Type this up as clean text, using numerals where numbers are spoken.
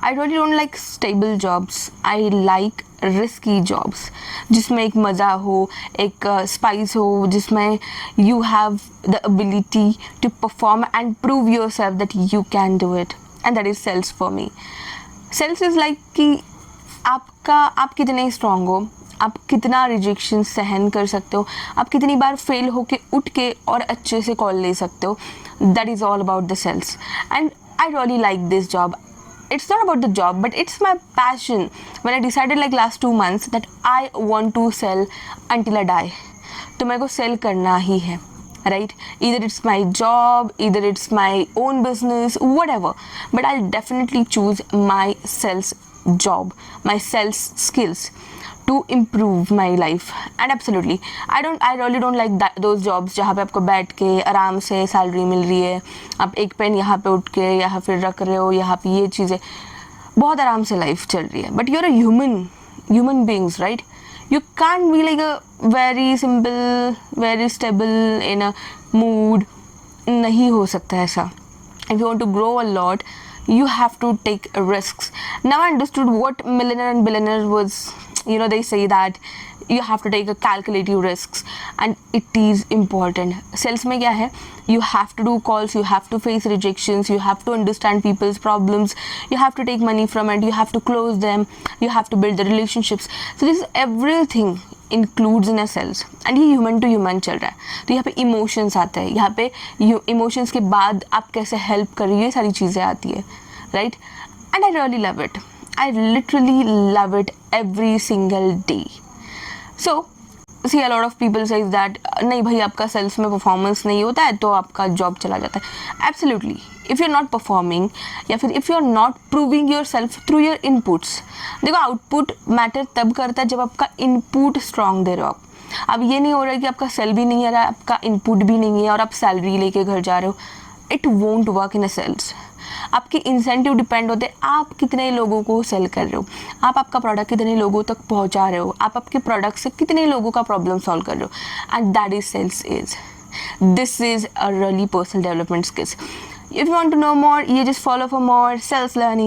I really don't like stable jobs, I like risky jobs जिसमें एक मज़ा हो, एक स्पाइस हो, जिसमें you have the ability to perform and prove yourself that you can do it, and that is sales for me. Sales is like कि आप कितने स्ट्रांग हो, आप कितना रिजेक्शन सहन कर सकते हो, आप कितनी बार फेल होके उठ के और अच्छे से कॉल ले सकते हो. That is all about the sales, and I really like this job. It's not about the job, but it's my passion. When I decided like last 2 months that I want to sell until I die, तो मेरे को sell करना ही है, right? Either it's my job, either it's my own business, whatever. But I'll definitely choose my sales job, my sales skills to improve my life. And absolutely, I really don't like those jobs जहाँ पे आपको बैठ के आराम से salary मिल रही है, आप एक पेन यहाँ पे उठ के या फिर रख रहे हो, यहाँ पे ये चीज़ें, बहुत आराम से लाइफ चल रही है. But you are a human beings, right? You can be like a very simple, very stable in a mood. नहीं हो सकता ऐसा. If you want to grow a lot, you have to take risks. Now I understood what millionaire and billionaire was. They say that you have to take a calculative risks, and it is important. Sales में क्या है? You have to do calls, you have to face rejections, you have to understand people's problems, you have to take money from it, you have to close them, you have to build the relationships. So this is everything includes in a sales, and ये human to human चल रहा है. तो यहाँ पे emotions आते हैं, यहाँ पे emotions के बाद आप कैसे help कर रही हो, ये सारी चीज़ें आती है, right? And I really love it. I literally love it every single day. So see, a lot of people say that नहीं भाई आपका सेल्स में परफॉर्मेंस नहीं होता है तो आपका जॉब चला जाता है. Absolutely, if you are not performing या फिर if you are not proving yourself through your inputs. देखो, आउटपुट मैटर तब करता है जब आपका इनपुट स्ट्रांग दे रहे हो आप. अब ये नहीं हो रहा है कि आपका सेल भी नहीं आ रहा है, आपका इनपुट भी नहीं है और आप सैलरी लेके घर जा रहे हो. It won't work in a sales. आपके इंसेंटिव डिपेंड होते हैं आप कितने लोगों को सेल कर रहे हो, आप आपका प्रोडक्ट कितने लोगों तक पहुंचा रहे हो, आप आपके प्रोडक्ट से कितने लोगों का प्रॉब्लम सॉल्व कर रहे हो. And that is sales is. This is a really personal development skills. If you want to know more, you just follow for more sales learning.